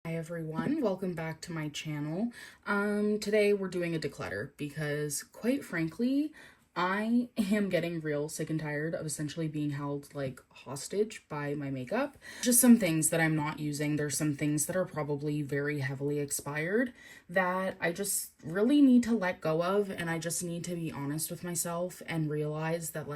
Hi everyone, welcome back to my channel. Today we're doing a declutter because quite frankly, I am getting real sick and tired of essentially being held like hostage by my makeup. Just some things that I'm not using. There's some things that are probably very heavily expired that I just really need to let go of, and I just need to be honest with myself and realize that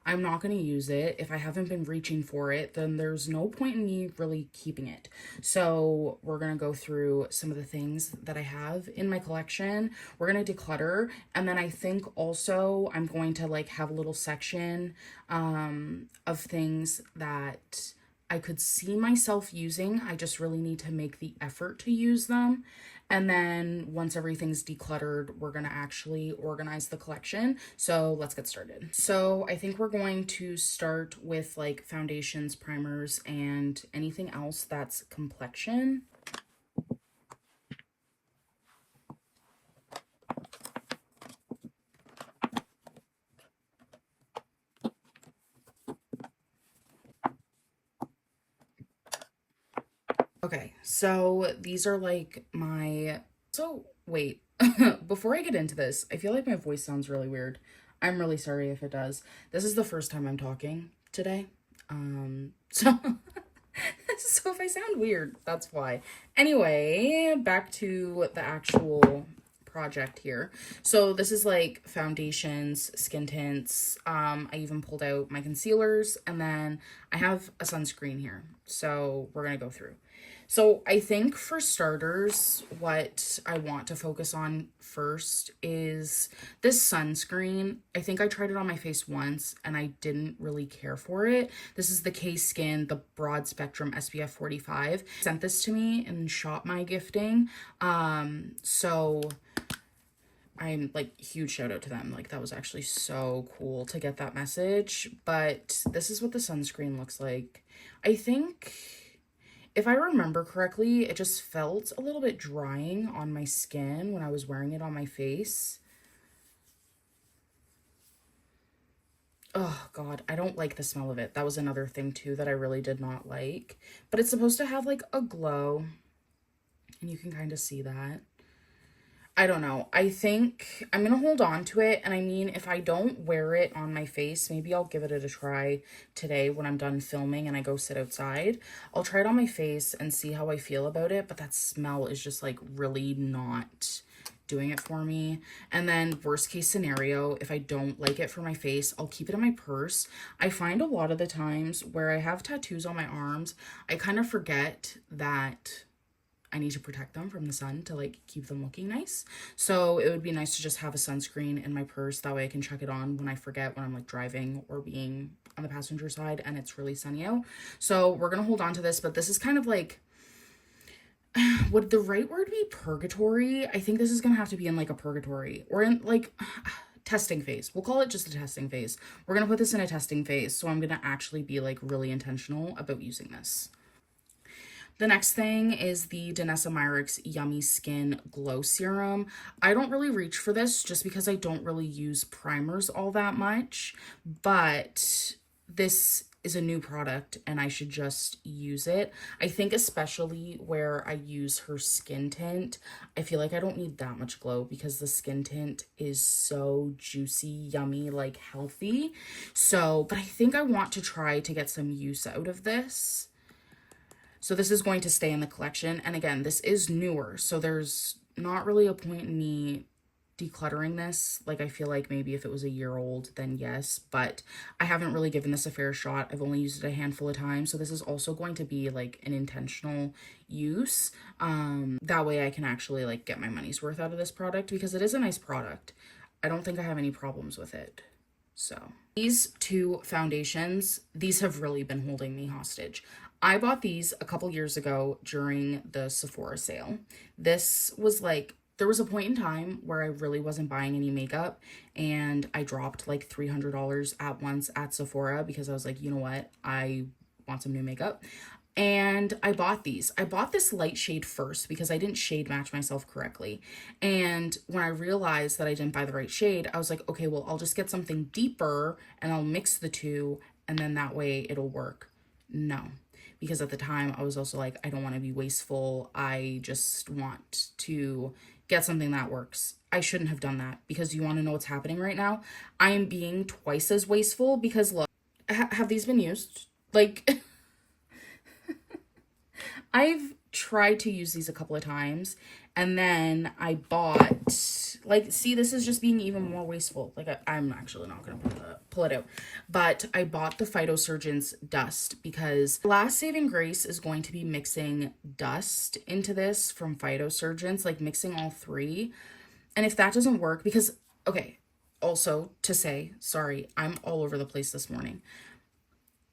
I'm not going to use it. If I haven't been reaching for it, then there's no point in me really keeping it. So we're going to go through some of the things that I have in my collection. We're going to declutter. And then I think also I'm going to have a little section of things that I could see myself using. I just really need to make the effort to use them. And then once everything's decluttered, we're going to actually organize the collection. So let's get started. So I think we're going to start with foundations, primers, and anything else that's complexion. Okay, so these are wait, before I get into this, I feel like my voice sounds really weird. I'm really sorry if it does. This is the first time I'm talking today. So so if I sound weird, that's why. Anyway, back to the actual project here. So this is foundations, skin tints. I even pulled out my concealers, and then I have a sunscreen here. So we're gonna go through. So I think for starters, what I want to focus on first is this sunscreen. I think I tried it on my face once and I didn't really care for it. This is the K-Skin, the broad spectrum SPF 45. Sent this to me and shot my gifting. So I'm huge shout out to them. That was actually so cool to get that message. But this is what the sunscreen looks like. I think, if I remember correctly, it just felt a little bit drying on my skin when I was wearing it on my face. Oh God, I don't like the smell of it. That was another thing too that I really did not like. But it's supposed to have a glow, and you can kind of see that. I don't know. I think I'm gonna hold on to it. And I mean, if I don't wear it on my face, maybe I'll give it a try today when I'm done filming and I go sit outside. I'll try it on my face and see how I feel about it. But that smell is just really not doing it for me. And then worst case scenario, if I don't like it for my face, I'll keep it in my purse. I find a lot of the times where I have tattoos on my arms, I kind of forget that I need to protect them from the sun to keep them looking nice. So it would be nice to just have a sunscreen in my purse. That way I can check it on when I forget, when I'm driving or being on the passenger side and it's really sunny out. So we're going to hold on to this, but this is kind of would the right word be purgatory? I think this is going to have to be in a purgatory or in testing phase. We'll call it just a testing phase. We're going to put this in a testing phase. So I'm going to actually be really intentional about using this. The next thing is the Danessa Myricks Yummy Skin Glow Serum. I don't really reach for this just because I don't really use primers all that much, but this is a new product and I should just use it. I think especially where I use her skin tint, I feel like I don't need that much glow because the skin tint is so juicy, yummy, healthy. So, but I think I want to try to get some use out of this. So this is going to stay in the collection. And again, this is newer, so there's not really a point in me decluttering this. I feel like maybe if it was a year old, then yes, but I haven't really given this a fair shot. I've only used it a handful of times. So this is also going to be an intentional use. That way I can actually get my money's worth out of this product because it is a nice product. I don't think I have any problems with it. So these two foundations, these have really been holding me hostage. I bought these a couple years ago during the Sephora sale. This was there was a point in time where I really wasn't buying any makeup and I dropped $300 at once at Sephora because I was like, you know what? I want some new makeup. And I bought these. I bought this light shade first because I didn't shade match myself correctly. And when I realized that I didn't buy the right shade, I was like, okay, well, I'll just get something deeper and I'll mix the two and then that way it'll work. No, because at the time I was also like, I don't want to be wasteful. I just want to get something that works. I shouldn't have done that, because you want to know what's happening right now? I am being twice as wasteful because look, have these been used? Like, I've tried to use these a couple of times, and then I bought, like, see, this is just being even more wasteful. Like, I'm actually not going to pull it out. But I bought the Phytosurgeon's dust because last saving grace is going to be mixing dust into this from Phytosurgeon's, like mixing all three. And if that doesn't work, because, okay, also to say, sorry, I'm all over the place this morning.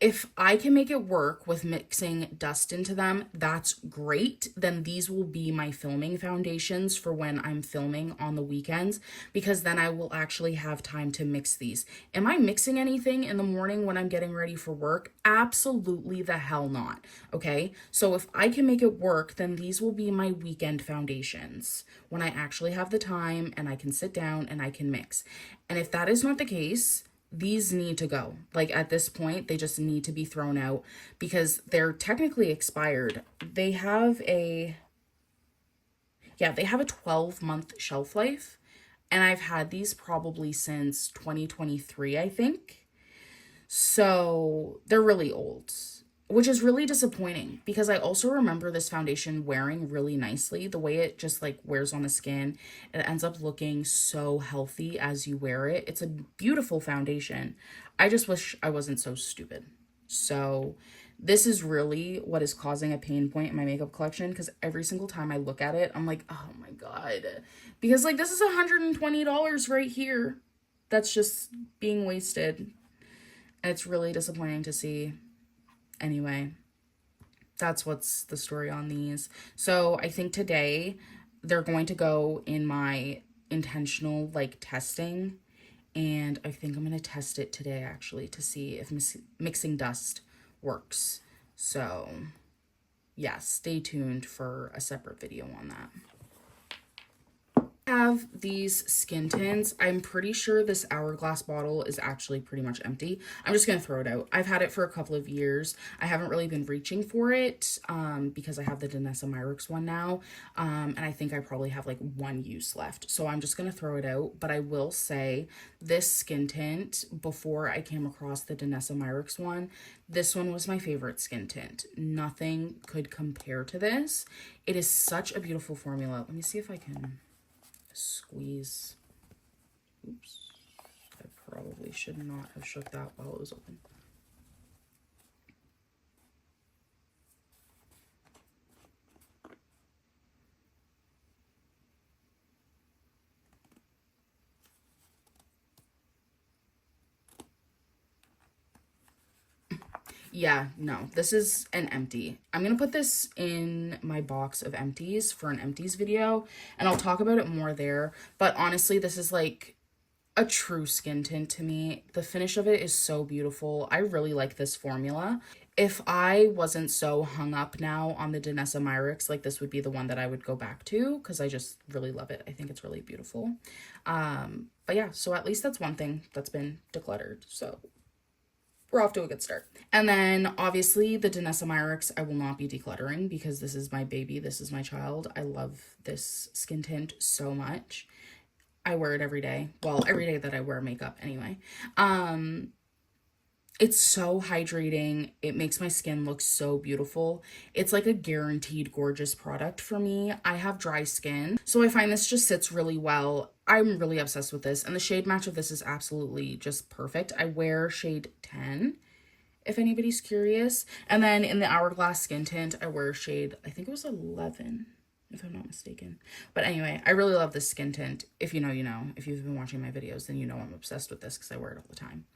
If I can make it work with mixing dust into them, that's great. Then these will be my filming foundations for when I'm filming on the weekends, because then I will actually have time to mix these. Am I mixing anything in the morning when I'm getting ready for work? Absolutely the hell not. Okay. So if I can make it work, then these will be my weekend foundations when I actually have the time and I can sit down and I can mix. And if that is not the case, these need to go. Like, at this point, they just need to be thrown out because they're technically expired. They have a 12-month shelf life, and I've had these probably since 2023, I think. So they're really old, which is really disappointing because I also remember this foundation wearing really nicely. The way it just like wears on the skin, it ends up looking so healthy as you wear it. It's a beautiful foundation. I just wish I wasn't so stupid. So this is really what is causing a pain point in my makeup collection, because every single time I look at it, I'm like, oh my God. Because like, this is $120 right here. That's just being wasted. And it's really disappointing to see. Anyway, that's what's the story on these. So I think today they're going to go in my intentional like testing, and I think I'm going to test it today actually to see if mixing dust works. So yeah, stay tuned for a separate video on that. Have these skin tints. I'm pretty sure this Hourglass bottle is actually pretty much empty. I'm just gonna throw it out. I've had it for a couple of years. I haven't really been reaching for it because I have the Danessa Myricks one now, and I think I probably have like one use left, so I'm just gonna throw it out. But I will say this skin tint, before I came across the Danessa Myricks one, this one was my favorite skin tint. Nothing could compare to this. It is such a beautiful formula. Let me see if I can squeeze. Oops, I probably should not have shook that while it was open. Yeah, no, this is an empty. I'm gonna put this in my box of empties for an empties video, and I'll talk about it more there. But honestly, this is like a true skin tint to me. The finish of it is so beautiful. I really like this formula. If I wasn't so hung up now on the Danessa Myricks, like this would be the one that I would go back to because I just really love it. I think it's really beautiful. But yeah, so at least that's one thing that's been decluttered. So we're off to a good start. And then obviously the Danessa Myricks I will not be decluttering because this is my baby. This is my child. I love this skin tint so much. I wear it every day. Well, every day that I wear makeup anyway. It's so hydrating. It makes my skin look so beautiful. It's like a guaranteed gorgeous product for me. I have dry skin, so I find this just sits really well. I'm really obsessed with this, and the shade match of this is absolutely just perfect. I wear shade 10, if anybody's curious. And then in the Hourglass skin tint, I wear shade, I think it was 11, if I'm not mistaken. But anyway, I really love this skin tint. If you know, you know. If you've been watching my videos, then you know I'm obsessed with this because I wear it all the time.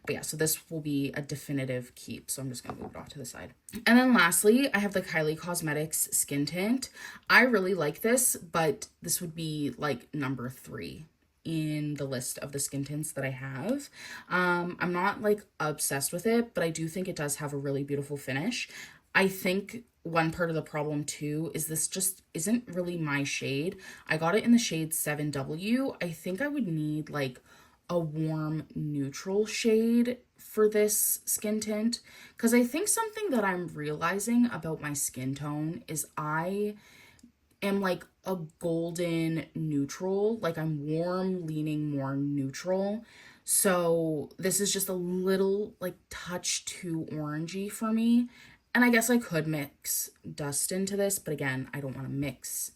But yeah, so this will be a definitive keep. So I'm just going to move it off to the side. And then lastly, I have the Kylie Cosmetics skin tint. I really like this, but this would be like number 3 in the list of the skin tints that I have. I'm not like obsessed with it, but I do think it does have a really beautiful finish. I think one part of the problem too is this just isn't really my shade. I got it in the shade 7W. I think I would need like a warm neutral shade for this skin tint, because I think something that I'm realizing about my skin tone is I am like a golden neutral. Like I'm warm, leaning more neutral. So this is just a little like touch too orangey for me. And I guess I could mix dust into this, but again, I don't want to mix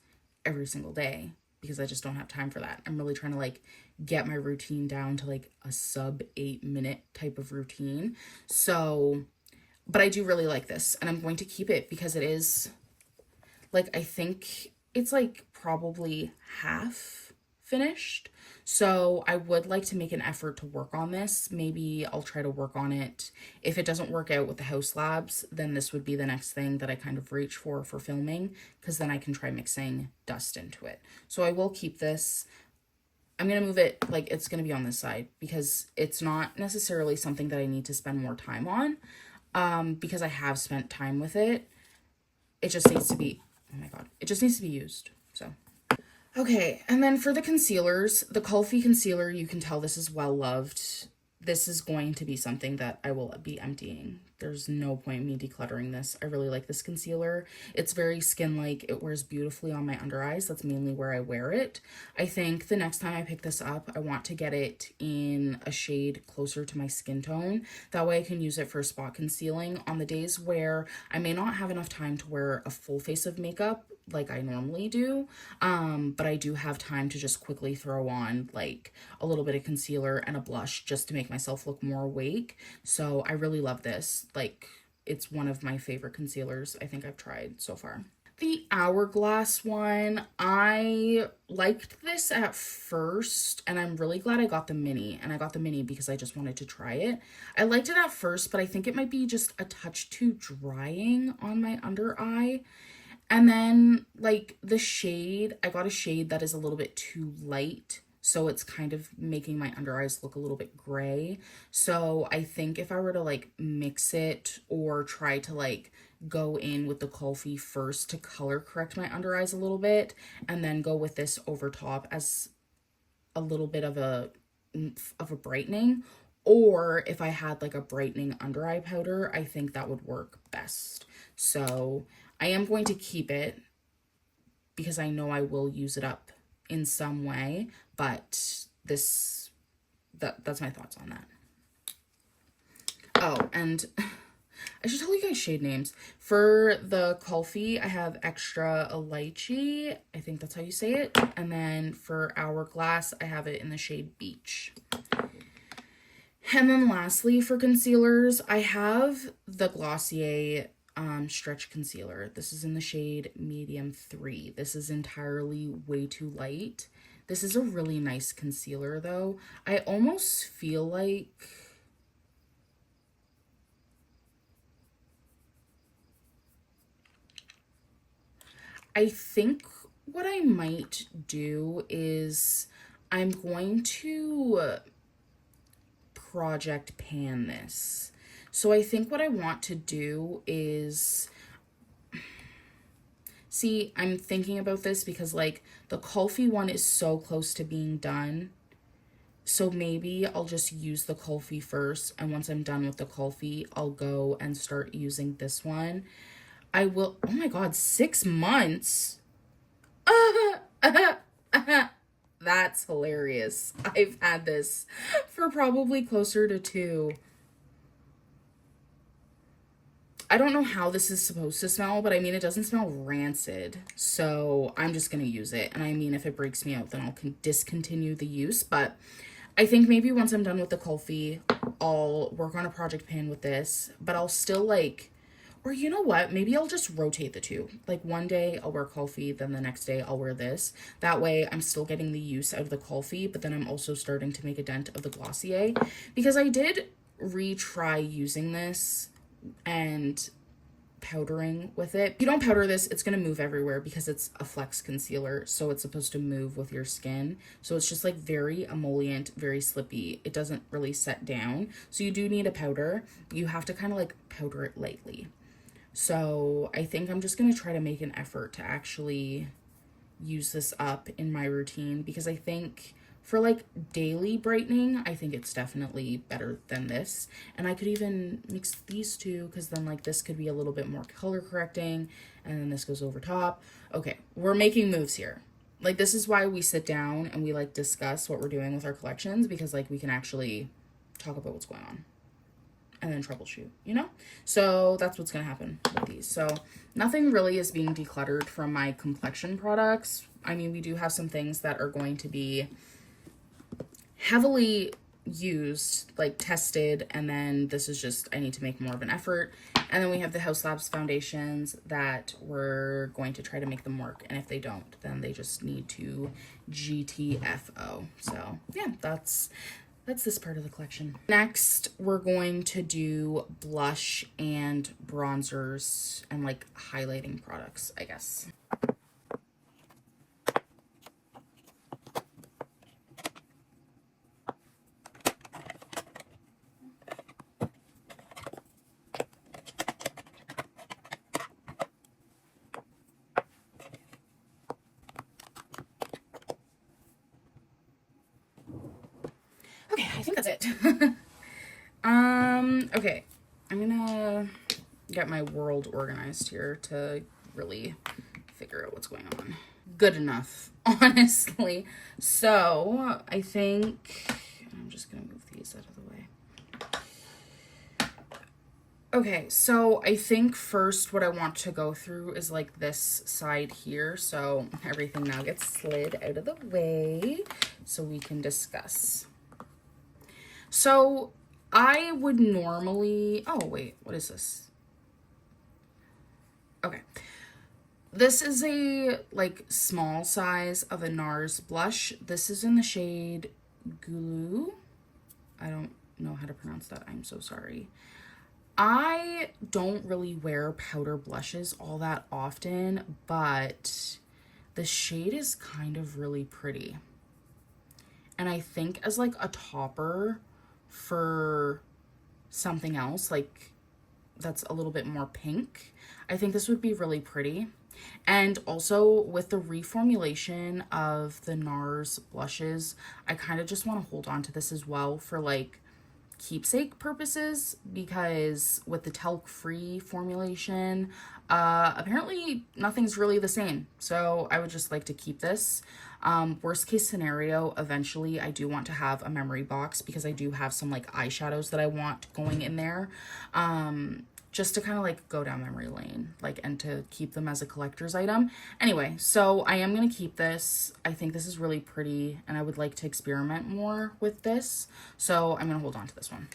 every single day because I just don't have time for that. I'm really trying to like get my routine down to like a sub 8-minute type of routine. So, but I do really like this and I'm going to keep it because it is like, I think it's like probably half finished. So I would like to make an effort to work on this. Maybe I'll try to work on it. If it doesn't work out with the house labs, then this would be the next thing that I kind of reach for filming, because then I can try mixing dust into it. So I will keep this. I'm going to move it, like it's going to be on this side because it's not necessarily something that I need to spend more time on, because I have spent time with it. It just needs to be, oh my God, it just needs to be used. So, okay. And then for the concealers, the Kulfi concealer, you can tell this is well loved. This is going to be something that I will be emptying. There's no point in me decluttering this. I really like this concealer. It's very skin-like. It wears beautifully on my under eyes. That's mainly where I wear it. I think the next time I pick this up, I want to get it in a shade closer to my skin tone. That way I can use it for spot concealing on the days where I may not have enough time to wear a full face of makeup like I normally do, but I do have time to just quickly throw on like a little bit of concealer and a blush just to make myself look more awake. So I really love this. Like, it's one of my favorite concealers I think I've tried so far. The Hourglass one, I liked this at first, and I'm really glad I got the mini, and I got the mini because I just wanted to try it. I liked it at first, but I think it might be just a touch too drying on my under eye. And then, like, the shade, I got a shade that is a little bit too light, so it's kind of making my under eyes look a little bit gray. So I think if I were to, like, mix it or try to, like, go in with the Kulfi first to color correct my under eyes a little bit, and then go with this over top as a little bit of a brightening, or if I had, like, a brightening under eye powder, I think that would work best. So I am going to keep it because I know I will use it up in some way, but that's my thoughts on that. Oh, and I should tell you guys shade names. For the Kulfi, I have Extra Lychee. I think that's how you say it. And then for Hourglass, I have it in the shade Beach. And then lastly, for concealers, I have the Glossier stretch concealer. This is in the shade Medium 3. This is entirely way too light. This is a really nice concealer though. I almost feel like I think what I might do is I'm going to project pan this. So I think what I want to do is, see, I'm thinking about this because like the Kulfi one is so close to being done. So maybe I'll just use the Kulfi first, and once I'm done with the Kulfi, I'll go and start using this one. I will, oh my God, 6 months? That's hilarious. I've had this for probably closer to 2. I don't know how this is supposed to smell, but I mean, it doesn't smell rancid. So I'm just going to use it. And I mean, if it breaks me out, then I'll discontinue the use. But I think maybe once I'm done with the Kulfi, I'll work on a project pan with this. But I'll still like, or you know what? Maybe I'll just rotate the two. Like one day I'll wear Kulfi, then the next day I'll wear this. That way I'm still getting the use out of the Kulfi, but then I'm also starting to make a dent of the Glossier. Because I did retry using this and powdering with it. If you don't powder this, it's going to move everywhere because it's a flex concealer, so it's supposed to move with your skin. So it's just like very emollient, very slippy. It doesn't really set down. So you do need a powder. You have to kind of like powder it lightly. So I think I'm just going to try to make an effort to actually use this up in my routine, because I think For like daily brightening, I think it's definitely better than this. And I could even mix these two, because then like this could be a little bit more color correcting, and then this goes over top. Okay, we're making moves here. Like, this is why we sit down and we like discuss what we're doing with our collections, because like we can actually talk about what's going on and then troubleshoot, you know? So that's what's gonna happen with these. So nothing really is being decluttered from my complexion products. I mean, we do have some things that are going to be heavily used, like tested, and then this is just, I need to make more of an effort. And then we have the House Labs foundations that we're going to try to make them work, and if they don't, then they just need to GTFO. So yeah, that's this part of the collection. Next, we're going to do blush and bronzers and like highlighting products, I guess. Okay, I think that's it. Okay, I'm gonna get my world organized here to really figure out what's going on. Good enough, honestly. So I think I'm just gonna move these out of the way. Okay, so I think first what I want to go through is like this side here. So everything now gets slid out of the way so we can discuss. So I would normally, oh wait, what is this? Okay. This is a like small size of a NARS blush. This is in the shade Gulu. I don't know how to pronounce that. I'm so sorry. I don't really wear powder blushes all that often, but the shade is kind of really pretty. And I think as like a topper for something else, like that's a little bit more pink, I think this would be really pretty. And also with the reformulation of the NARS blushes, I kind of just want to hold on to this as well for like keepsake purposes, because with the talc free formulation, apparently nothing's really the same. So I would just like to keep this. Worst case scenario, eventually I do want to have a memory box, because I do have some like eyeshadows that I want going in there. Just to kind of like go down memory lane, like, and to keep them as a collector's item. Anyway, so I am going to keep this. I think this is really pretty, and I would like to experiment more with this. So I'm going to hold on to this one.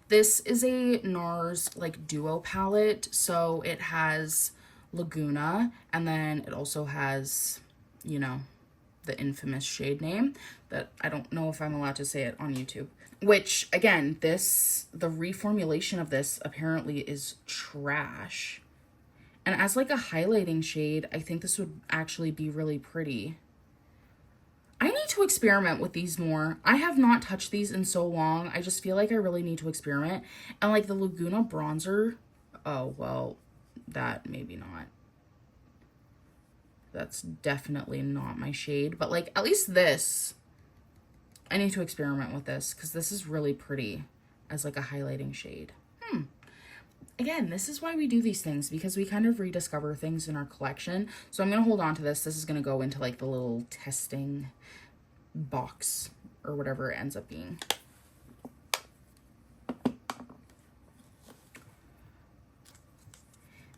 This is a NARS like duo palette. So it has Laguna, and then it also has, you know, the infamous shade name that I don't know if I'm allowed to say it on YouTube. Which, again, the reformulation of this apparently is trash. And as like a highlighting shade, I think this would actually be really pretty. I need to experiment with these more. I have not touched these in so long. I just feel like I really need to experiment. And like the Laguna bronzer, oh, well, that maybe not. That's definitely not my shade. But like, at least this, I need to experiment with this, because this is really pretty as like a highlighting shade. Again, this is why we do these things, because we kind of rediscover things in our collection. So I'm going to hold on to this. This is going to go into like the little testing box or whatever it ends up being.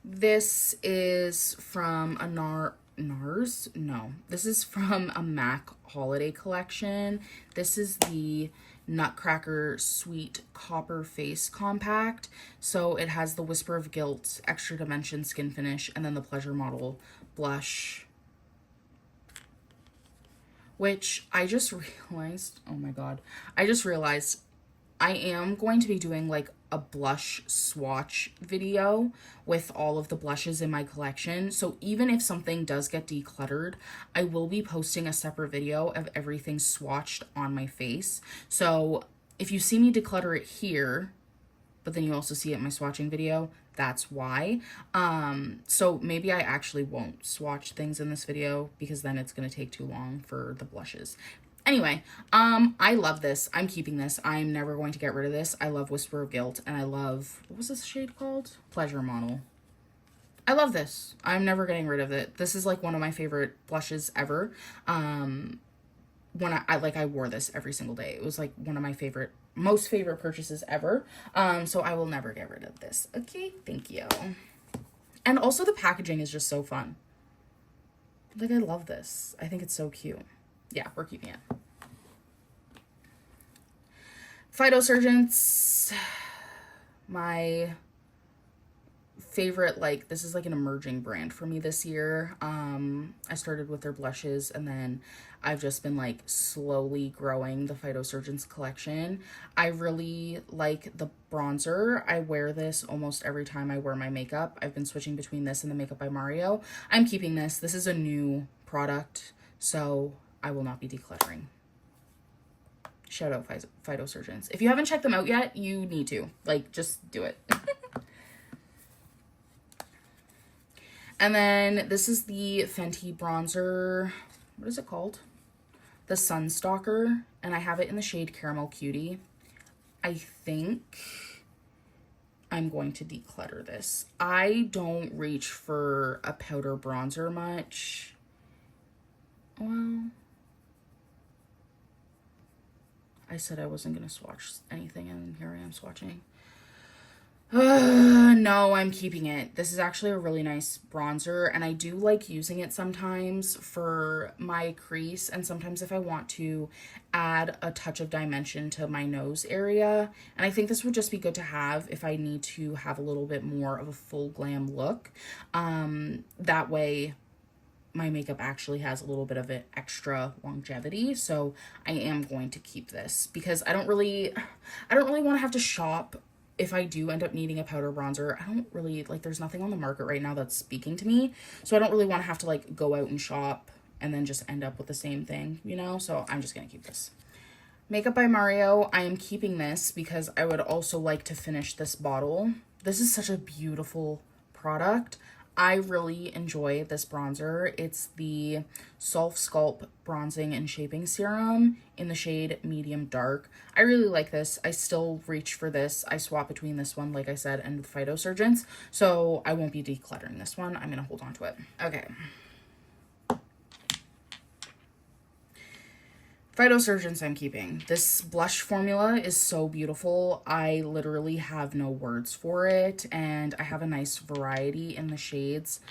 This is from a NARS? No, this is from a MAC holiday collection. This is the Nutcracker Sweet Copper Face Compact. So it has the Whisper of Guilt, Extra Dimension Skin Finish, and then the Pleasure Model Blush. Which I just realized, oh my god, I just realized I am going to be doing like a blush swatch video with all of the blushes in my collection. So even if something does get decluttered, I will be posting a separate video of everything swatched on my face. So if you see me declutter it here, but then you also see it in my swatching video. That's why. So maybe I actually won't swatch things in this video because then it's going to take too long for the blushes. Anyway, I love this. I'm keeping this. I'm never going to get rid of this. I love Whisper of Guilt, and I love, what was this shade called? Pleasure Model. I love this. I'm never getting rid of it. This is like one of my favorite blushes ever. When I wore this every single day. It was like one of my most favorite purchases ever. So I will never get rid of this. Okay, thank you. And also the packaging is just so fun. Like, I love this. I think it's so cute. Yeah, we're keeping it. Phytosurgence, my favorite, like, this is like an emerging brand for me this year. I started with their blushes, and then I've just been like slowly growing the Phytosurgence collection. I really like the bronzer. I wear this almost every time I wear my makeup. I've been switching between this and the Makeup by Mario. I'm keeping this. This is a new product, so I will not be decluttering. Shout out Phytosurgence. If you haven't checked them out yet, you need to. Like, just do it. And then this is the Fenty bronzer. What is it called? The Sunstalker. And I have it in the shade Caramel Cutie. I think I'm going to declutter this. I don't reach for a powder bronzer much. Well, I said I wasn't going to swatch anything, and here I am swatching. No, I'm keeping it. This is actually a really nice bronzer, and I do like using it sometimes for my crease, and sometimes if I want to add a touch of dimension to my nose area. And I think this would just be good to have if I need to have a little bit more of a full glam look. That way my makeup actually has a little bit of an extra longevity. So I am going to keep this because I don't really want to have to shop if I do end up needing a powder bronzer. I don't really, like, there's nothing on the market right now that's speaking to me. So I don't really want to have to, like, go out and shop and then just end up with the same thing, you know? So I'm just going to keep this. Makeup by Mario, I am keeping this because I would also like to finish this bottle. This is such a beautiful product. I really enjoy this bronzer. It's the Self Sculpt Bronzing and Shaping Serum in the shade Medium Dark. I really like this. I still reach for this. I swap between this one, like I said, and the Phytosurgence. So I won't be decluttering this one. I'm going to hold on to it. Okay. Phytosurgence I'm keeping. This blush formula is so beautiful. I literally have no words for it, and I have a nice variety in the shades.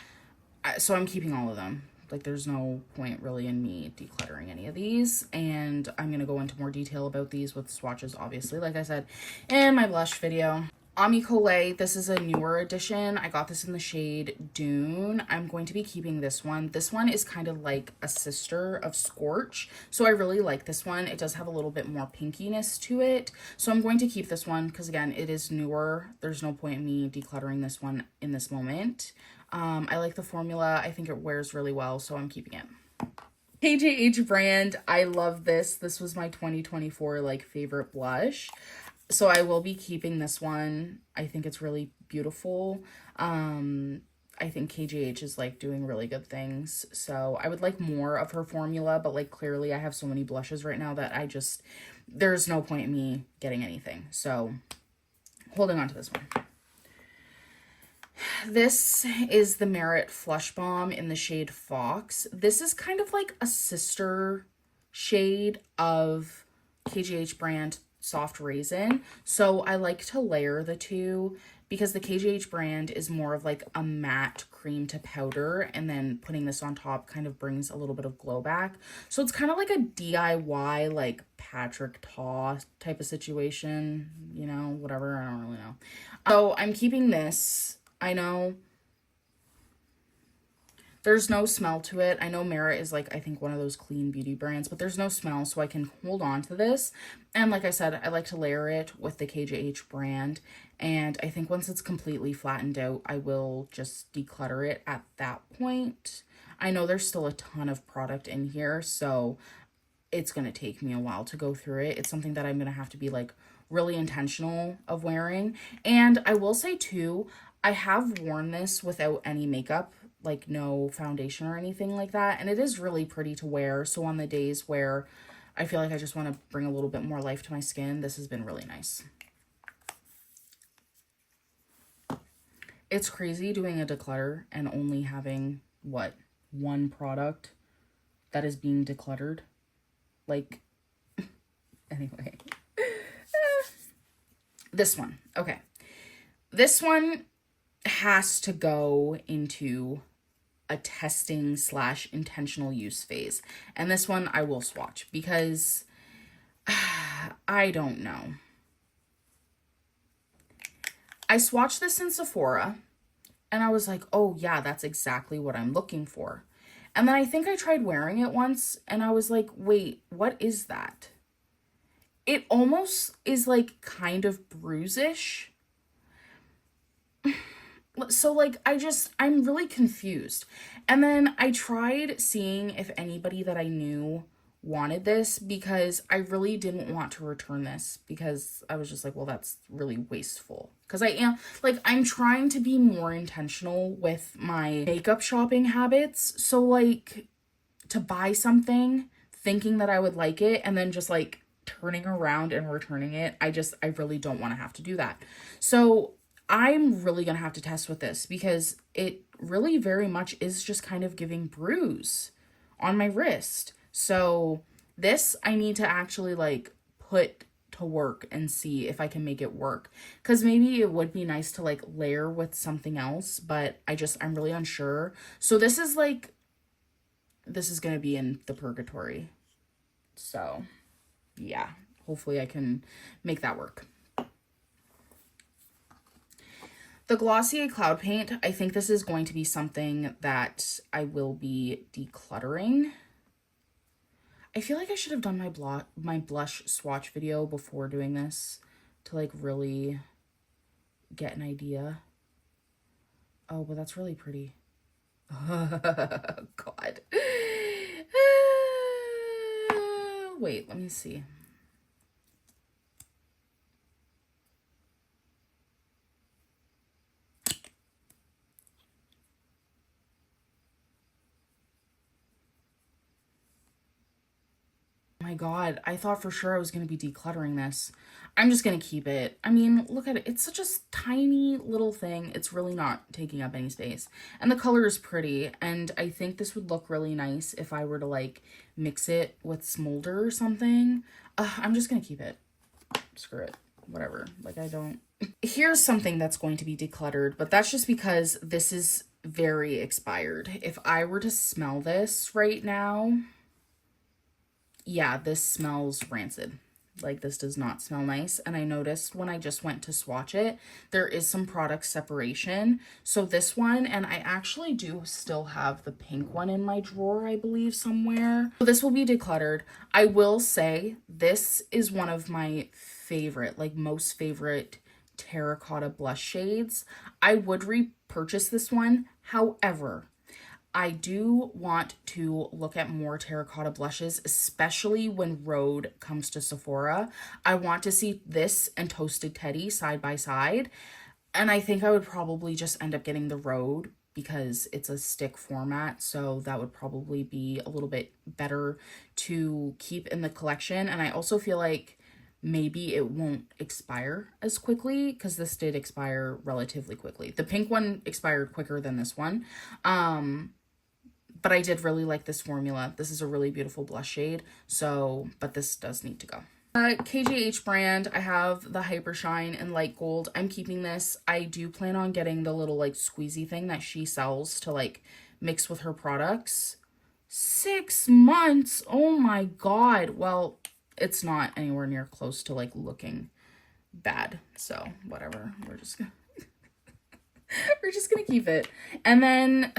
So I'm keeping all of them. Like, there's no point really in me decluttering any of these, and I'm going to go into more detail about these with swatches, obviously, like I said, in my blush video. Ami Collet, this is a newer edition. I got this in the shade Dune. I'm going to be keeping this one. This one is kind of like a sister of Scorch, so I really like this one. It does have a little bit more pinkiness to it, so I'm going to keep this one because, again, it is newer. There's no point in me decluttering this one in this moment. I like the formula. I think it wears really well, so I'm keeping it. KJH brand, I love this. This was my 2024 like favorite blush. So I will be keeping this one. I think it's really beautiful. I think KJH is like doing really good things. So I would like more of her formula, but like clearly I have so many blushes right now that there's no point in me getting anything. So holding on to this one. This is the Merit Flush Balm in the shade Fox. This is kind of like a sister shade of KJH brand Soft Raisin. So I like to layer the two because the KJH brand is more of like a matte cream to powder, and then putting this on top kind of brings a little bit of glow back. So it's kind of like a DIY, like Patrick Ta type of situation, you know, whatever. I don't really know. So I'm keeping this. I know there's no smell to it. I know Merit is like, I think, one of those clean beauty brands, but there's no smell, so I can hold on to this. And like I said, I like to layer it with the KJH brand. And I think once it's completely flattened out, I will just declutter it at that point. I know there's still a ton of product in here, so it's going to take me a while to go through it. It's something that I'm going to have to be like really intentional of wearing. And I will say too, I have worn this without any makeup, like no foundation or anything like that. And it is really pretty to wear. So on the days where I feel like I just want to bring a little bit more life to my skin, this has been really nice. It's crazy doing a declutter and only having, what, one product that is being decluttered. Like, anyway. This one. Okay. This one has to go into a testing / intentional use phase. And this one I will swatch because I don't know. I swatched this in Sephora and I was like, oh yeah, that's exactly what I'm looking for. And then I think I tried wearing it once and I was like, wait, what is that? It almost is like kind of bruisish. So like, I'm really confused. And then I tried seeing if anybody that I knew wanted this because I really didn't want to return this because I was just like, well, that's really wasteful. Because I'm trying to be more intentional with my makeup shopping habits. So like, to buy something thinking that I would like it and then just like turning around and returning it, I really don't want to have to do that. So I'm really going to have to test with this because it really very much is just kind of giving bruise on my wrist. So this I need to actually like put to work and see if I can make it work. Because maybe it would be nice to like layer with something else, but I'm really unsure. So this is going to be in the purgatory. So yeah, hopefully I can make that work. The Glossier Cloud Paint, I think this is going to be something that I will be decluttering. I feel like I should have done my blush swatch video before doing this to like really get an idea. Oh, but that's really pretty. God. Wait, let me see. My God, I thought for sure I was going to be decluttering this. I'm just going to keep it. I mean, look at it. It's such a tiny little thing. It's really not taking up any space. And the color is pretty. And I think this would look really nice if I were to like mix it with Smolder or something. I'm just going to keep it. Screw it. Whatever. Like I don't. Here's something that's going to be decluttered, but that's just because this is very expired. If I were to smell this right now, yeah, this smells rancid. Like this does not smell nice. And I noticed when I just went to swatch it, there is some product separation. So this one, and I actually do still have the pink one in my drawer, I believe somewhere. So this will be decluttered. I will say this is one of my favorite, like most favorite terracotta blush shades. I would repurchase this one. However, I do want to look at more terracotta blushes, especially when Rhode comes to Sephora. I want to see this and Toasted Teddy side by side. And I think I would probably just end up getting the Rhode because it's a stick format. So that would probably be a little bit better to keep in the collection. And I also feel like maybe it won't expire as quickly because this did expire relatively quickly. The pink one expired quicker than this one. But I did really like this formula. This is a really beautiful blush shade. So, but this does need to go. KJH brand, I have the Hyper Shine in light gold. I'm keeping this. I do plan on getting the little like squeezy thing that she sells to like mix with her products. 6 months. Oh my God. Well, it's not anywhere near close to like looking bad. So whatever. We're just gonna keep it. And then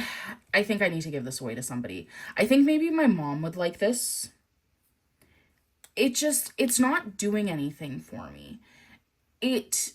I think I need to give this away to somebody. I think maybe my mom would like this. It's not doing anything for me. It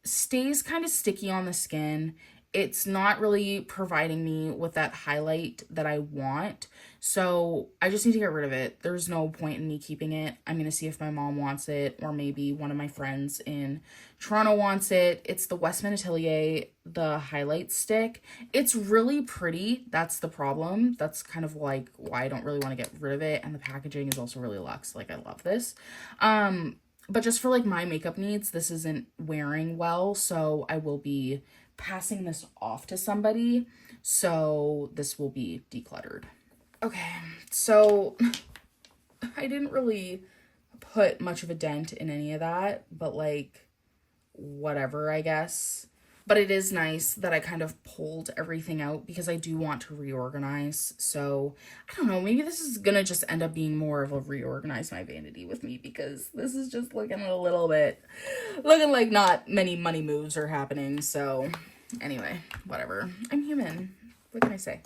stays kind of sticky on the skin. it's not really providing me with that highlight that I want. So I just need to get rid of it. There's no point in me keeping it. I'm going to see if my mom wants it, or maybe one of my friends in Toronto wants it. It's the Westman Atelier, the highlight stick. It's really pretty. That's the problem. That's kind of like why I don't really want to get rid of it. And the packaging is also really luxe. Like, I love this. But just for like my makeup needs, this isn't wearing well. So I will be passing this off to somebody, so this will be decluttered. Okay, so I didn't really put much of a dent in any of that, but like, whatever, I guess. But it is nice that I kind of pulled everything out because I do want to reorganize. So I don't know, maybe this is gonna just end up being more of a reorganize my vanity with me, because this is just looking a little bit, looking like not many money moves are happening. So anyway, whatever. I'm human. What can I say?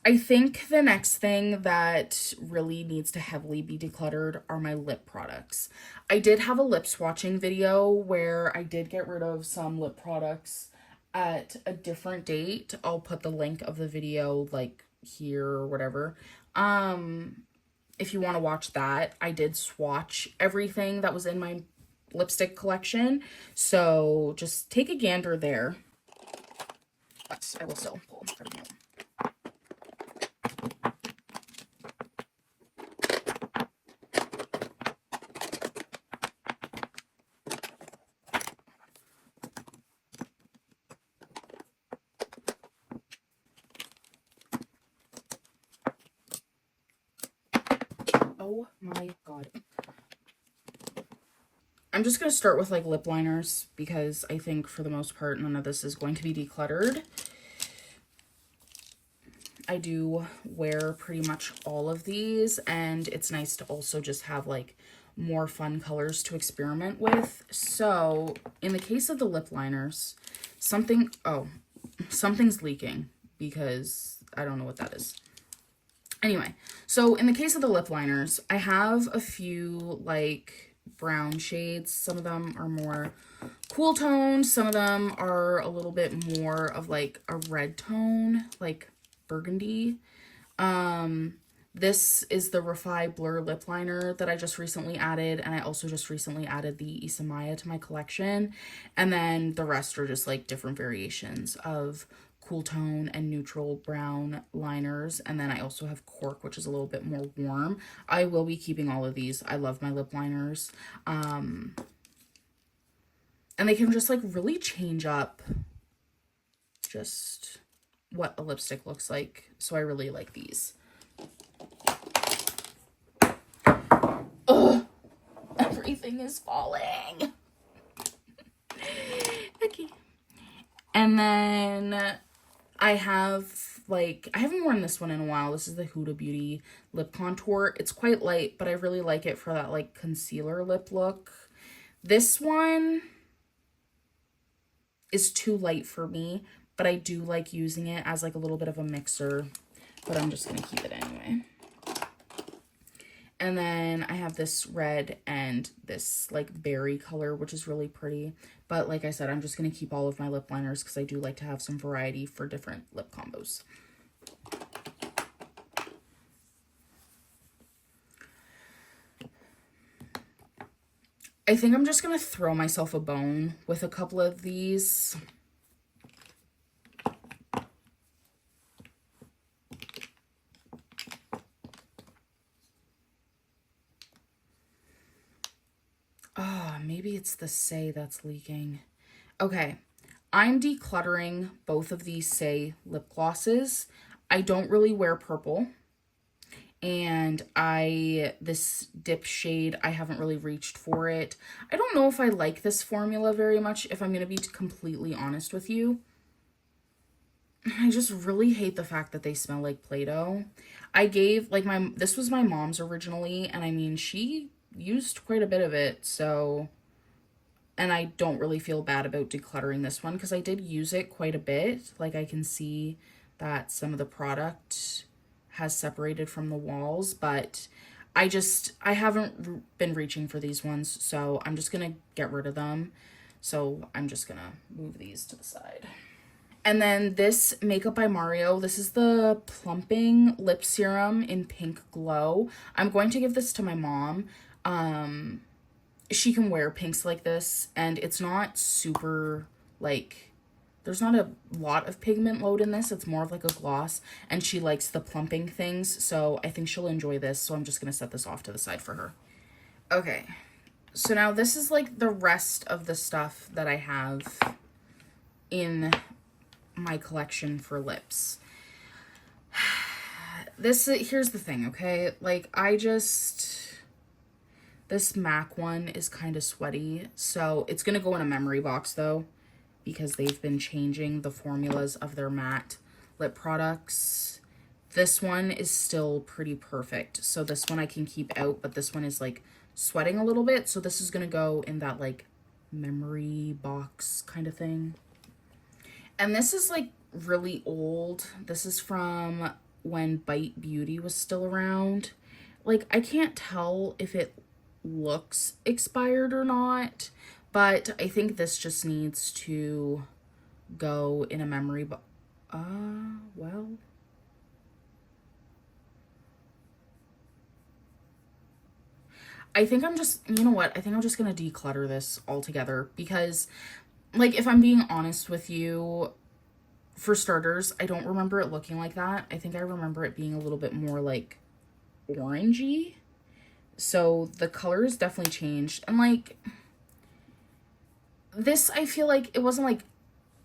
I think the next thing that really needs to heavily be decluttered are my lip products. I did have a lip swatching video where I did get rid of some lip products at a different date. I'll put the link of the video like here or whatever. If you want to watch that, I did swatch everything that was in my lipstick collection. So just take a gander there. But I will still pull everything out. Oh my god. I'm just going to start with like lip liners because I think for the most part none of this is going to be decluttered. I do wear pretty much all of these, and it's nice to also just have like more fun colors to experiment with. So in the case of the lip liners, something's leaking because I don't know what that is. Anyway, so in the case of the lip liners, I have a few like brown shades. Some of them are more cool toned. Some of them are a little bit more of like a red tone, like burgundy. This is the Refi Blur lip liner that I just recently added, and I also just recently added the Isamaya to my collection. And then the rest are just like different variations of cool tone and neutral brown liners. And then I also have Cork, which is a little bit more warm. I will be keeping all of these. I love my lip liners. And they can just like really change up just what a lipstick looks like. So I really like these. Ugh, everything is falling. Okay. And then I have like, I haven't worn this one in a while. This is the Huda Beauty lip contour. It's quite light, but I really like it for that like concealer lip look. This one is too light for me, but I do like using it as like a little bit of a mixer, but I'm just gonna keep it anyway. And then I have this red and this like berry color, which is really pretty. But like I said, I'm just going to keep all of my lip liners because I do like to have some variety for different lip combos. I think I'm just going to throw myself a bone with a couple of these. Maybe it's the Say that's leaking. Okay, I'm decluttering both of these Say lip glosses. I don't really wear purple. And this dip shade, I haven't really reached for it. I don't know if I like this formula very much, if I'm going to be completely honest with you. I just really hate the fact that they smell like Play-Doh. I gave, like, this was my mom's originally, and I mean, she used quite a bit of it, so, and I don't really feel bad about decluttering this one, because I did use it quite a bit. Like, I can see that some of the product has separated from the walls, but I haven't been reaching for these ones, so I'm just gonna get rid of them. So I'm just gonna move these to the side. And then this Makeup by Mario, this is the Plumping Lip Serum in Pink Glow. I'm going to give this to my mom. She can wear pinks like this, and it's not super, like, there's not a lot of pigment load in this. It's more of like a gloss, and she likes the plumping things, so I think she'll enjoy this, so I'm just going to set this off to the side for her. Okay, so now this is like the rest of the stuff that I have in my collection for lips. Here's the thing, okay? Like, this MAC one is kind of sweaty, so it's gonna go in a memory box though, because they've been changing the formulas of their matte lip products. This one is still pretty perfect, so this one I can keep out, but this one is like sweating a little bit, so this is gonna go in that like memory box kind of thing. And this is like really old. This is from when Bite Beauty was still around. Like, I can't tell if it looks expired or not, but I think this just needs to go in a memory box. Well, I think I'm just, you know what? I think I'm just gonna declutter this altogether because, like, if I'm being honest with you, for starters, I don't remember it looking like that. I think I remember it being a little bit more like orangey. So the color has definitely changed. And like this, I feel like it wasn't like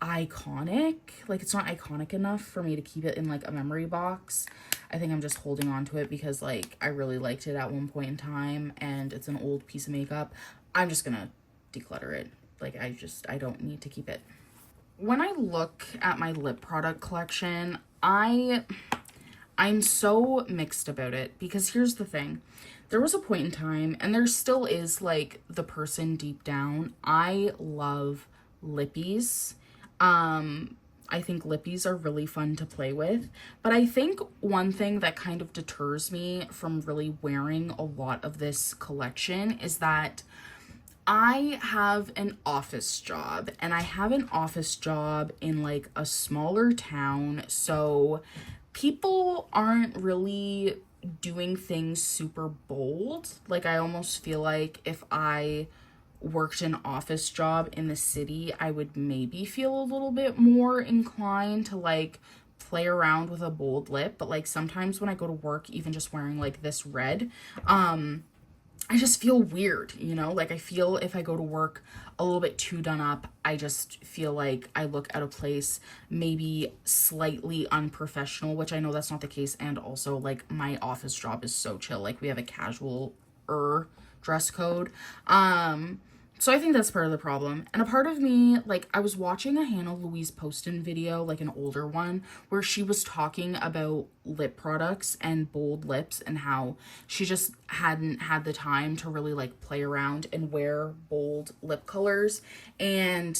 iconic. Like, it's not iconic enough for me to keep it in like a memory box. I think I'm just holding on to it because like I really liked it at one point in time and it's an old piece of makeup. I'm just gonna declutter it. Like, I don't need to keep it. When I look at my lip product collection, I'm so mixed about it because here's the thing. There was a point in time, and there still is, like, the person deep down. I love lippies. I think lippies are really fun to play with, but I think one thing that kind of deters me from really wearing a lot of this collection is that I have an office job, and I have an office job in like a smaller town, so people aren't really doing things super bold. Like, I almost feel like if I worked an office job in the city, I would maybe feel a little bit more inclined to like play around with a bold lip, but like sometimes when I go to work, even just wearing like this red, I just feel weird, you know? Like, I feel if I go to work a little bit too done up, I just feel like I look out of place, maybe slightly unprofessional, which I know that's not the case. And also, like, my office job is so chill. Like, we have a casual dress code. So I think that's part of the problem. And a part of me, like, I was watching a Hannah Louise Poston video, like an older one, where she was talking about lip products and bold lips and how she just hadn't had the time to really, like, play around and wear bold lip colors. And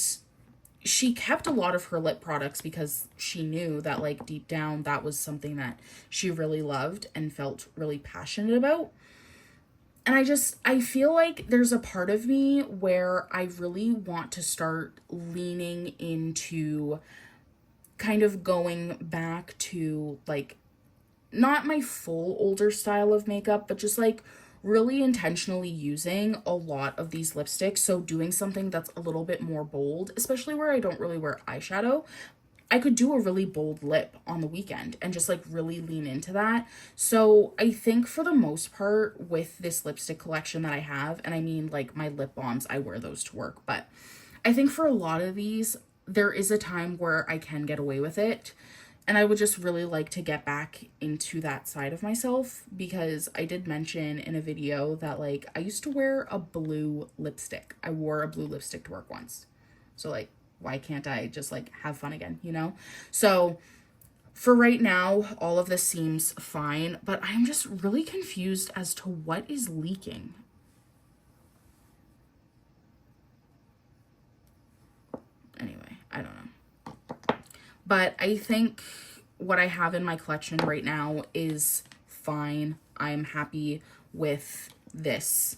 she kept a lot of her lip products because she knew that, like, deep down, that was something that she really loved and felt really passionate about. And I feel like there's a part of me where I really want to start leaning into kind of going back to, like, not my full older style of makeup, but just like really intentionally using a lot of these lipsticks. So doing something that's a little bit more bold, especially where I don't really wear eyeshadow. I could do a really bold lip on the weekend and just like really lean into that. So I think for the most part with this lipstick collection that I have, and I mean like my lip balms, I wear those to work, but I think for a lot of these, there is a time where I can get away with it. And I would just really like to get back into that side of myself because I did mention in a video that like I used to wear a blue lipstick. I wore a blue lipstick to work once. So like, why can't I just like have fun again, you know? So for right now, all of this seems fine, but I'm just really confused as to what is leaking. Anyway, I don't know. But I think what I have in my collection right now is fine. I'm happy with this,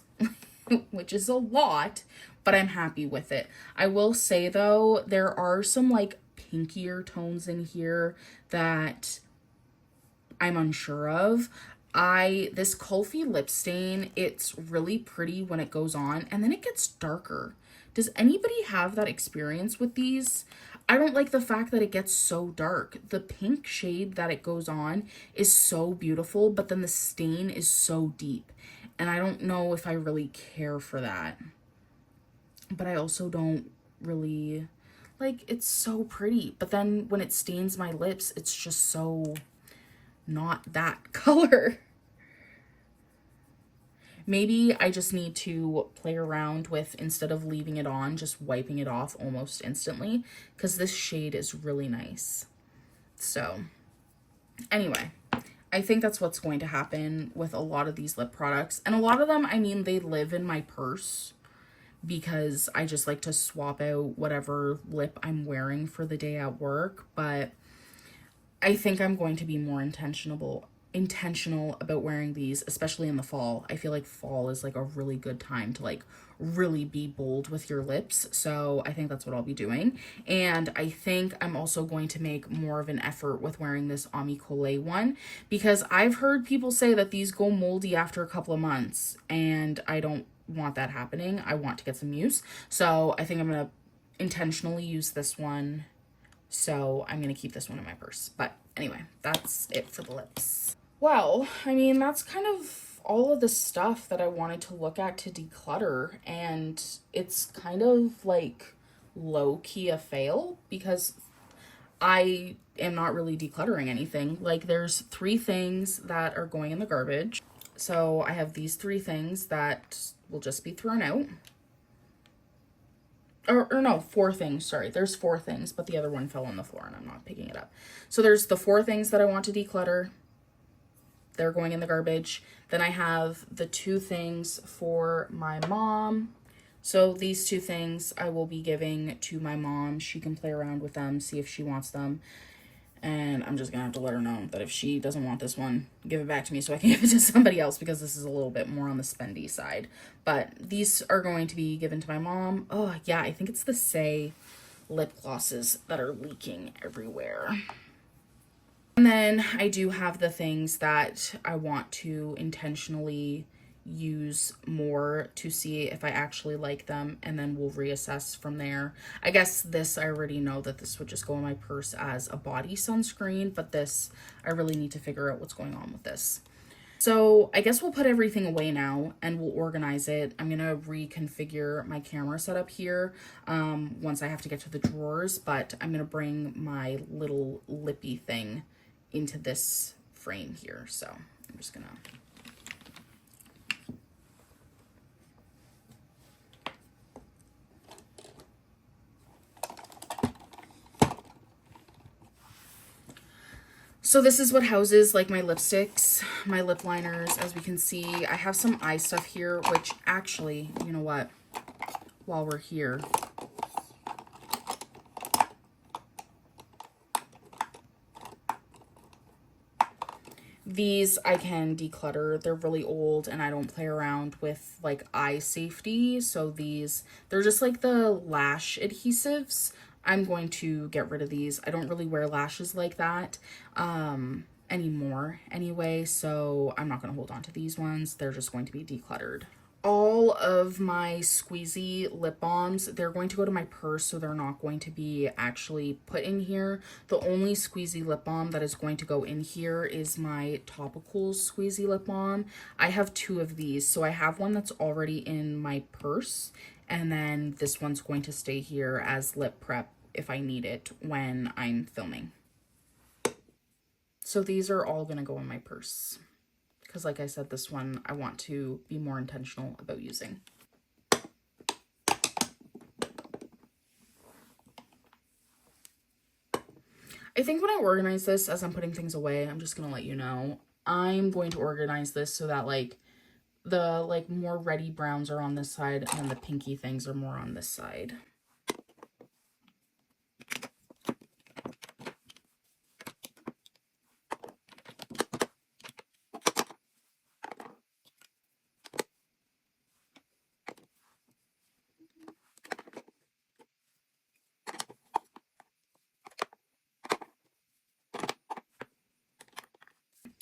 which is a lot, but I'm happy with it. I will say though, there are some like pinkier tones in here that I'm unsure of. This Kulfi lip stain, it's really pretty when it goes on and then it gets darker. Does anybody have that experience with these? I don't like the fact that it gets so dark. The pink shade that it goes on is so beautiful, but then the stain is so deep. And I don't know if I really care for that. But I also don't really, like, it's so pretty. But then when it stains my lips, it's just so not that color. Maybe I just need to play around with, instead of leaving it on, just wiping it off almost instantly, because this shade is really nice. So anyway, I think that's what's going to happen with a lot of these lip products. And a lot of them, I mean, they live in my purse because I just like to swap out whatever lip I'm wearing for the day at work. But I think I'm going to be more intentional about wearing these, especially in the fall. I feel like fall is like a really good time to like really be bold with your lips. So I think that's what I'll be doing. And I think I'm also going to make more of an effort with wearing this Ami Collet one, because I've heard people say that these go moldy after a couple of months, and I don't want that happening. I want to get some use. So I think I'm going to intentionally use this one. So I'm going to keep this one in my purse. But anyway, that's it for the lips. Well, I mean, that's kind of all of the stuff that I wanted to look at to declutter. And it's kind of like low-key a fail because I am not really decluttering anything. Like, there's 3 things that are going in the garbage. So I have these 3 things that will just be thrown out. Or no, 4 things, sorry. There's 4 things, but the other one fell on the floor and I'm not picking it up. So there's the 4 things that I want to declutter. They're going in the garbage. Then I have the 2 things for my mom. So these 2 things I will be giving to my mom. She can play around with them, see if she wants them. And I'm just gonna have to let her know that if she doesn't want this one, give it back to me so I can give it to somebody else, because this is a little bit more on the spendy side. But these are going to be given to my mom. Oh yeah, I think it's the Say lip glosses that are leaking everywhere. And then I do have the things that I want to intentionally use more to see if I actually like them, and then we'll reassess from there. I guess this, I already know that this would just go in my purse as a body sunscreen, but this, I really need to figure out what's going on with this. So I guess we'll put everything away now and we'll organize it. I'm going to reconfigure my camera setup here once I have to get to the drawers, but I'm going to bring my little lippy thing into this frame here. So I'm just gonna so this is what houses like my lipsticks, my lip liners. As we can see, I have some eye stuff here, which actually, you know what, while we're here, these I can declutter. They're really old and I don't play around with like eye safety. So these, they're just like the lash adhesives. I'm going to get rid of these. I don't really wear lashes like that anymore anyway. So I'm not going to hold on to these ones. They're just going to be decluttered. All of my squeezy lip balms, they're going to go to my purse, so they're not going to be actually put in here. The only squeezy lip balm that is going to go in here is my Topicals squeezy lip balm. I have 2 of these, so I have one that's already in my purse, and then this one's going to stay here as lip prep if I need it when I'm filming. So these are all going to go in my purse, because like I said, this one I want to be more intentional about using. I think when I organize this, as I'm putting things away, I'm just going to let you know, I'm going to organize this so that like the like more reddy browns are on this side and the pinky things are more on this side.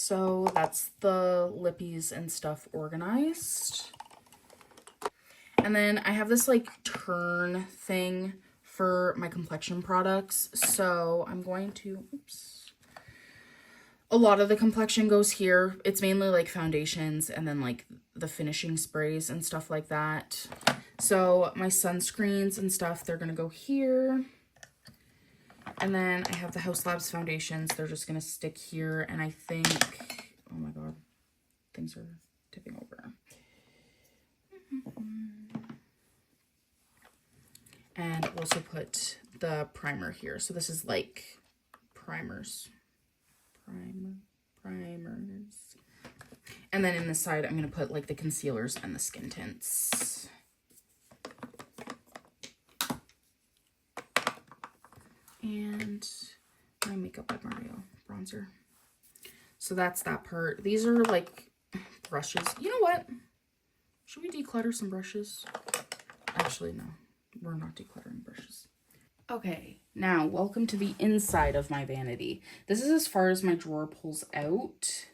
So that's the lippies and stuff organized. And then I have this like turn thing for my complexion products. So I'm going to, oops. A lot of the complexion goes here. It's mainly like foundations and then like the finishing sprays and stuff like that. So my sunscreens and stuff, they're going to go here. And then I have the House Labs foundations. They're just going to stick here. And I think, oh my God, things are tipping over. And I'll also put the primer here. So this is like primers. Primers. And then in this side, I'm going to put like the concealers and the skin tints. And my Makeup by Mario bronzer. So that's that part. These are like brushes. You know what? Should we declutter some brushes? Actually, no. We're not decluttering brushes. Okay, now welcome to the inside of my vanity. This is as far as my drawer pulls out.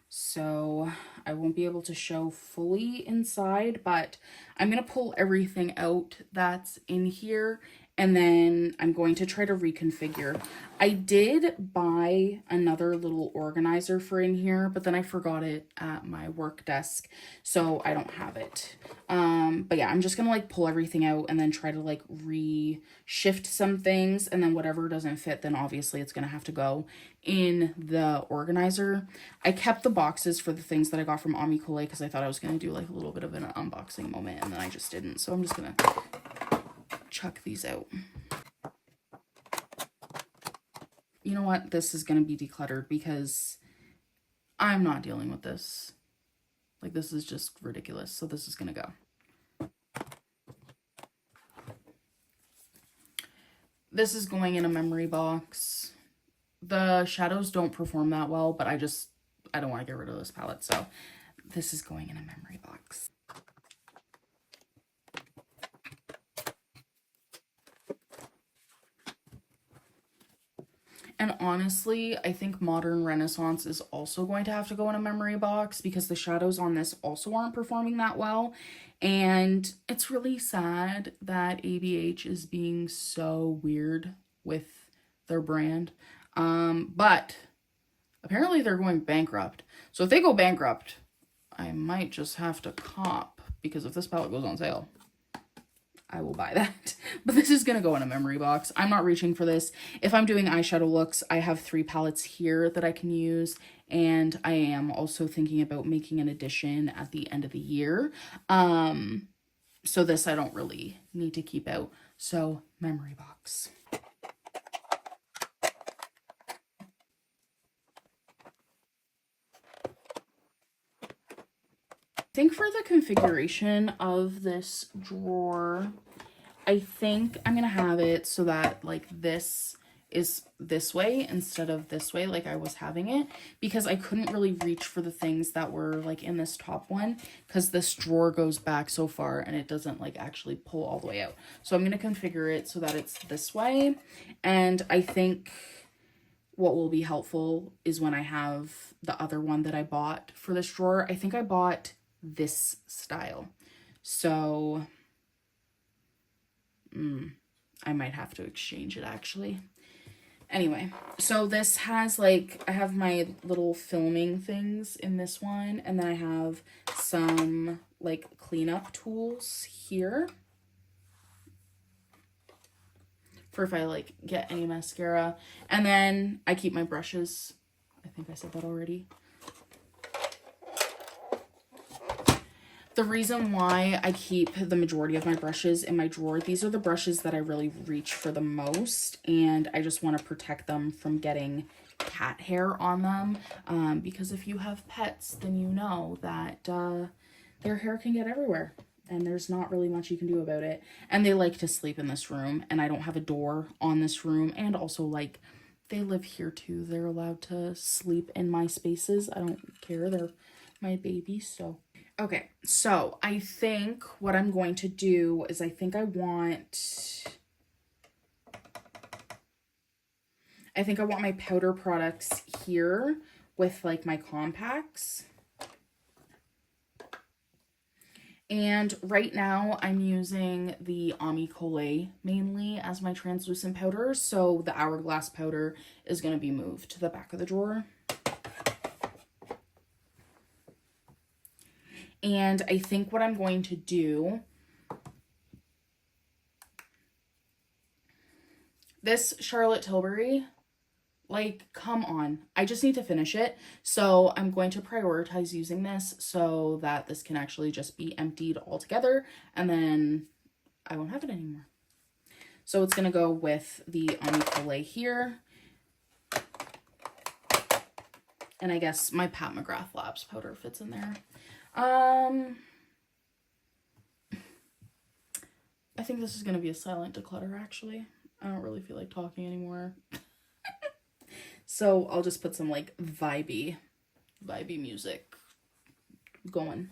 So I won't be able to show fully inside, but I'm going to pull everything out that's in here. And then I'm going to try to reconfigure. I did buy another little organizer for in here, but then I forgot it at my work desk, so I don't have it. But yeah, I'm just gonna like pull everything out and then try to like re-shift some things, and then whatever doesn't fit, then obviously it's gonna have to go in the organizer. I kept the boxes for the things that I got from Amicole because I thought I was gonna do like a little bit of an unboxing moment, and then I just didn't. So I'm just gonna chuck these out. You know what? This is going to be decluttered because I'm not dealing with this. Like, this is just ridiculous. So this is going to go. This is going in a memory box. The shadows don't perform that well, but I don't want to get rid of this palette. So this is going in a memory box. And honestly, I think Modern Renaissance is also going to have to go in a memory box because the shadows on this also aren't performing that well. And it's really sad that ABH is being so weird with their brand. But apparently they're going bankrupt. So if they go bankrupt, I might just have to cop, because if this palette goes on sale, I will buy that. But this is going to go in a memory box. I'm not reaching for this. If I'm doing eyeshadow looks, I have 3 palettes here that I can use. And I am also thinking about making an addition at the end of the year. So this I don't really need to keep out. So memory box. I think for the configuration of this drawer, I think I'm going to have it so that like this is this way instead of this way like I was having it, because I couldn't really reach for the things that were like in this top one because this drawer goes back so far and it doesn't like actually pull all the way out. So I'm going to configure it so that it's this way. And I think what will be helpful is when I have the other one that I bought for this drawer. I think I bought this style. So I might have to exchange it actually. Anyway, so this has like, I have my little filming things in this one, and then I have some like cleanup tools here for if I like get any mascara. And then I keep my brushes. I think I said that already. The reason why I keep the majority of my brushes in my drawer, these are the brushes that I really reach for the most, and I just want to protect them from getting cat hair on them, because if you have pets, then you know that their hair can get everywhere, and there's not really much you can do about it. And they like to sleep in this room, and I don't have a door on this room, and also like they live here too. They're allowed to sleep in my spaces. I don't care. They're my babies, so... Okay, so I think what I'm going to do is I think I want my powder products here with like my compacts. And right now I'm using the Ami Collet mainly as my translucent powder. So the Hourglass powder is going to be moved to the back of the drawer. And I think what I'm going to do, this Charlotte Tilbury, like, come on. I just need to finish it. So I'm going to prioritize using this so that this can actually just be emptied altogether. And then I won't have it anymore. So it's going to go with the Ami Collet here. And I guess my Pat McGrath Labs powder fits in there. I think this is going to be a silent declutter, actually. I don't really feel like talking anymore. So I'll just put some like vibey music going.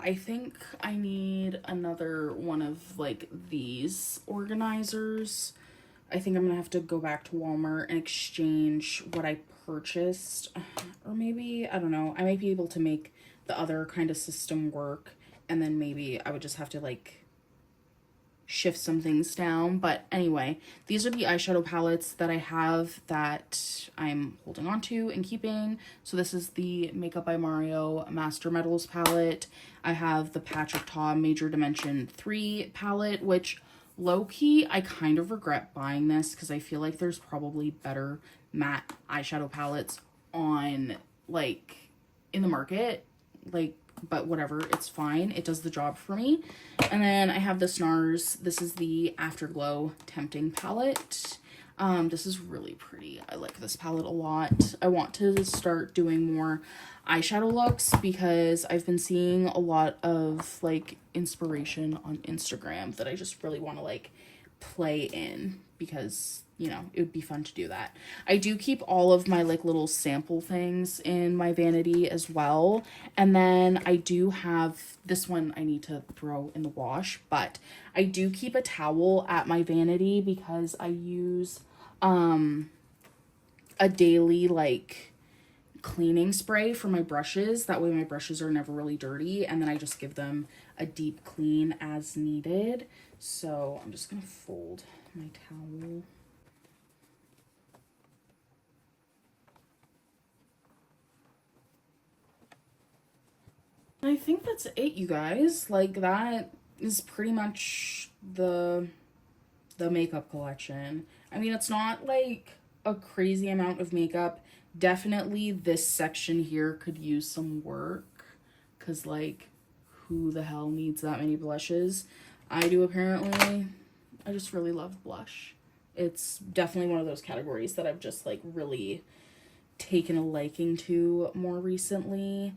I think I need another one of like these organizers. I think I'm gonna have to go back to Walmart and exchange what I purchased. Or maybe, I don't know, I might be able to make the other kind of system work, and then maybe I would just have to like shift some things down. But anyway, these are the eyeshadow palettes that I have that I'm holding on to and keeping. So this is the Makeup by Mario Master Metals palette. I have the Patrick Ta Major Dimension 3 palette, which low-key I kind of regret buying this because I feel like there's probably better matte eyeshadow palettes on like in the market, like, but whatever, it's fine. It does the job for me. And then I have the NARS. This is the Afterglow Tempting palette. This is really pretty. I like this palette a lot. I want to start doing more eyeshadow looks because I've been seeing a lot of like inspiration on Instagram that I just really want to like play in because, you know, it would be fun to do that. I do keep all of my like little sample things in my vanity as well. And then I do have this one I need to throw in the wash, but I do keep a towel at my vanity because I use a daily like cleaning spray for my brushes. That way my brushes are never really dirty, and then I just give them a deep clean as needed. So I'm just gonna fold my towel. I think that's it, you guys. Like, that is pretty much the makeup collection. I mean, it's not like a crazy amount of makeup. Definitely this section here could use some work because, like, who the hell needs that many blushes? I do, apparently. I just really love blush. It's definitely one of those categories that I've just like really taken a liking to more recently.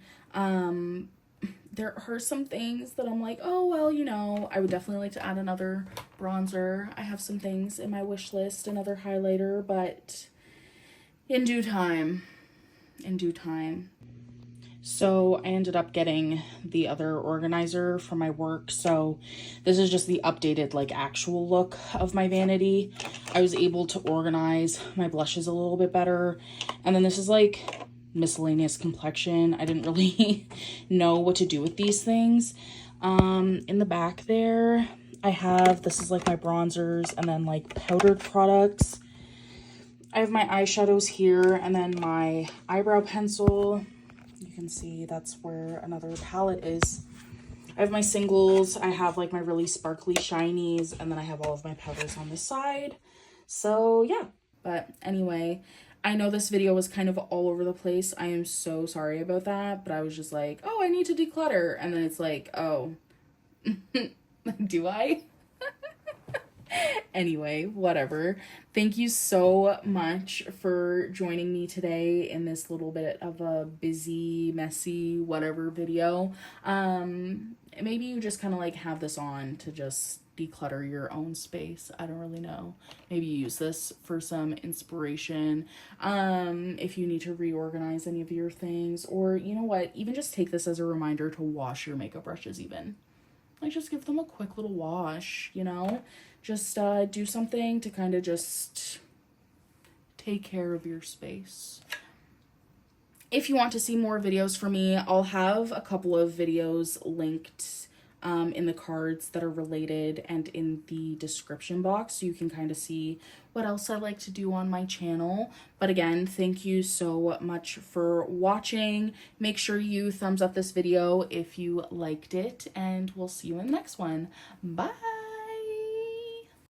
There are some things that I'm like, oh, well, you know, I would definitely like to add another bronzer. I have some things in my wish list, another highlighter, but in due time, in due time. So I ended up getting the other organizer for my work. So this is just the updated like actual look of my vanity. I was able to organize my blushes a little bit better. And then this is like miscellaneous complexion. I didn't really know what to do with these things. In the back there, I have, this is like my bronzers and then like powdered products. I have my eyeshadows here and then my eyebrow pencil. You can see that's where another palette is. I have my singles, I have like my really sparkly shinies, and then I have all of my powders on the side. So yeah, but anyway, I know this video was kind of all over the place. I am so sorry about that, but I was just like, oh, I need to declutter. And then it's like, oh, do I? Anyway, whatever. Thank you so much for joining me today in this little bit of a busy, messy, whatever video. Maybe you just kind of like have this on to just declutter your own space. I don't really know. Maybe use this for some inspiration. If you need to reorganize any of your things, or you know what, even just take this as a reminder to wash your makeup brushes even. Like, just give them a quick little wash, you know? Just do something to kind of just take care of your space. If you want to see more videos from me, I'll have a couple of videos linked in the cards that are related and in the description box, so you can kind of see what else I like to do on my channel. But again, thank you so much for watching. Make sure you thumbs up this video if you liked it, and we'll see you in the next one. Bye!